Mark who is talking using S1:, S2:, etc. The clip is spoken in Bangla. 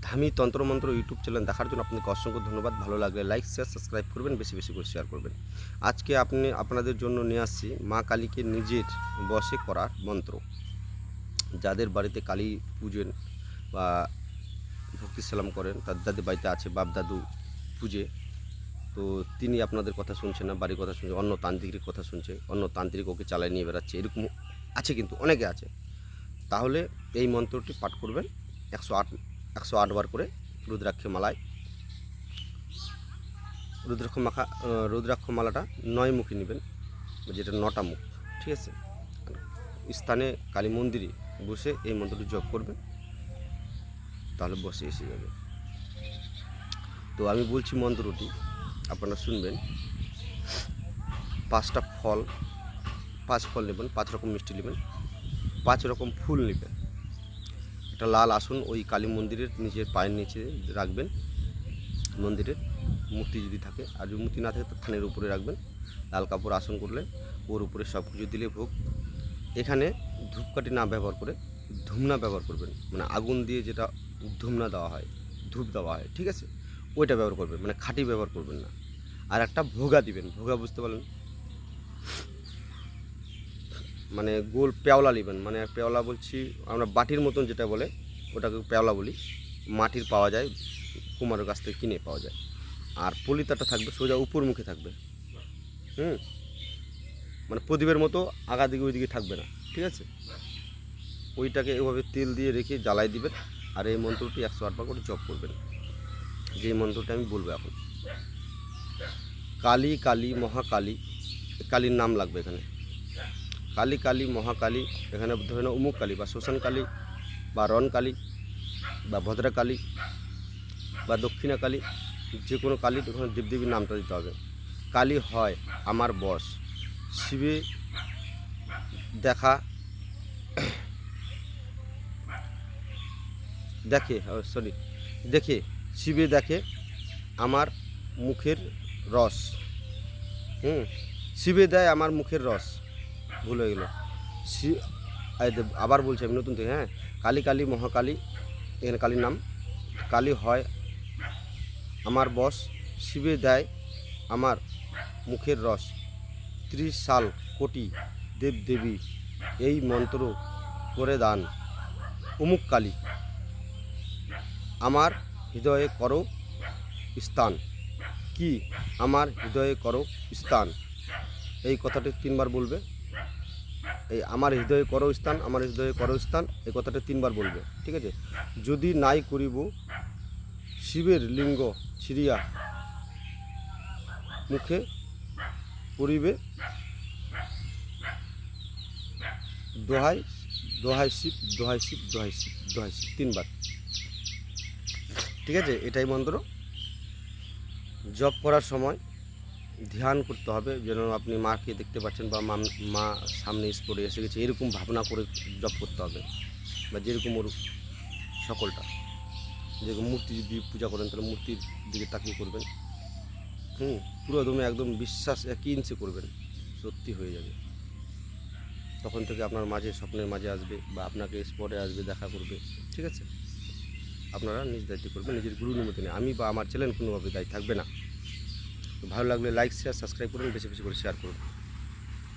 S1: ধামি তন্ত্রমন্ত্র ইউটিউব চ্যানেল দেখার জন্য আপনাকে অসংখ্য ধন্যবাদ। ভালো লাগলে লাইক শেয়ার সাবস্ক্রাইব করবেন, বেশি বেশি করে শেয়ার করবেন। আজকে আপনাদের জন্য নিয়ে আসছি মা কালীকে নিজের বশে করার মন্ত্র। যাদের বাড়িতে কালী পূজেন বা ভক্তি সালাম করেন, যাদের বাড়িতে আছে বাপ দাদু পূজে, তো তিনি আপনাদের কথা শুনছে না, বাড়ির কথা শুনছে, অন্য তান্ত্রিকের কথা শুনছে, অন্য তান্ত্রিক ওকে চালায় নিয়ে বেড়াচ্ছে, এরকম আছে, কিন্তু অনেকে আছে। তাহলে এই মন্ত্রটি পাঠ করবেন 108 বার করে রুদ্রাক্ষে মালায়। রুদ্রাক্ষ মালাটা 9 মুখে নেবেন, যেটা 9টা মুখ, ঠিক আছে। স্থানে কালী মন্দিরে বসে এই মন্ত্রটি জপ করবেন, তাহলে বসে এসে যাবে। তো আমি বলছি মন্ত্রটি, আপনারা শুনবেন। 5 ফল নেবেন, 5 রকম মিষ্টি নেবেন, 5 রকম ফুল নেবেন। একটা লাল আসন ওই কালী মন্দিরের নিজের পায়ের নিচে রাখবেন। মন্দিরের মূর্তি যদি থাকে, আর যদি মূর্তি না থাকে তো থানের উপরে রাখবেন। লাল কাপড় আসন করলে ওর উপরে সব কিছু দিলে ভোগ। এখানে ধূপকাঠি না ব্যবহার করে ধূমনা ব্যবহার করবেন, মানে আগুন দিয়ে যেটা ধূমনা দেওয়া হয়, ধূপ দেওয়া হয়, ঠিক আছে, ওইটা ব্যবহার করবেন, মানে খাঁটি ব্যবহার করবেন না। আর একটা ভোগা দিবেন, ভোগা বুঝতে পারলেন, মানে গোল পেওলা নেবেন, মানে পেওলা বলছি আমরা বাটির মতন যেটা বলে ওটাকে পেওলা বলি, মাটির পাওয়া যায়, কুমারের কাছ থেকে কিনে পাওয়া যায়। আর পলিতাটা থাকবে সোজা উপর মুখে থাকবে, মানে প্রদীপের মতো আগা দিকে ওই দিকে থাকবে না, ঠিক আছে। ওইটাকে এভাবে তেল দিয়ে রেখে জ্বালাই দিবেন। আর এই মন্ত্রটি 108 বার করে জপ করবেন। যে মন্ত্রটা আমি বলবো এখন, কালী কালী মহাকালী, কালীর নাম লাগবে এখানে, কালী কালী মহাকালী। এখানে ধরে নাও অমুক কালী বা শ্মশান কালী বা রণ কালী বা ভদ্রকালী বা দক্ষিণা কালী, যে কোনো কালী, ওখানে দেবদেবীর নামটা দিতে হবে। কালী হয় আমার বশ, শিবে দেখে শিবে দেখে আমার মুখের রস, শিবে দেয় আমার মুখের রস, ভুল হয়ে গেল। আবার বলছি আমি নতুন থেকে, হ্যাঁ। কালী কালী মহাকালী, এখানে কালীর নাম। কালী হয় আমার বশ, শিবে দেয় আমার মুখের রস, 30 সাল কোটি দেবদেবী এই মন্ত্র করে দান। অমুক কালী আমার হৃদয়ে করো স্থান, কি আমার হৃদয়ে করো স্থান, এই কথাটি 3 বার বলবে। এই আমার হৃদয়ে করো স্থান, আমার হৃদয়ে করো স্থান, এই কথাটা 3 বার বলবে, ঠিক আছে। যদি নাই করিব শিবের লিঙ্গ ছিড়িয়া মুখে পড়িবে দোহাই, দোহাই শিব, দোহাই শিব, দোহাই শিব, দোহাই শিব, 3 বার, ঠিক আছে। এটাই মন্ত্র। জপ করার সময় ধ্যান করতে হবে, যেন আপনি মাকে দেখতে পাচ্ছেন বা মা সামনে স্পটে এসে গেছে, এরকম ভাবনা করে জপ করতে হবে। বা যেরকম ওর সকলটা, যেরকম মূর্তি যদি পূজা করেন তাহলে মূর্তির দিকে তাকিয়ে করবেন, পুরো একদম বিশ্বাস 1 ইঞ্চি করবেন, সত্যি হয়ে যাবে। তখন থেকে আপনার মাঝে স্বপ্নের মাঝে আসবে বা আপনাকে স্পটে আসবে, দেখা করবে, ঠিক আছে। আপনারা নিজ দায়িত্ব করবেন, নিজের গুরু অনুমতি নেই, আমি বা আমার চ্যানেল কোনোভাবে দায়ী থাকবে না। তো ভালো লাগলে লাইক শেয়ার সাবস্ক্রাইব করুন, বেশি বেশি করে শেয়ার করুন।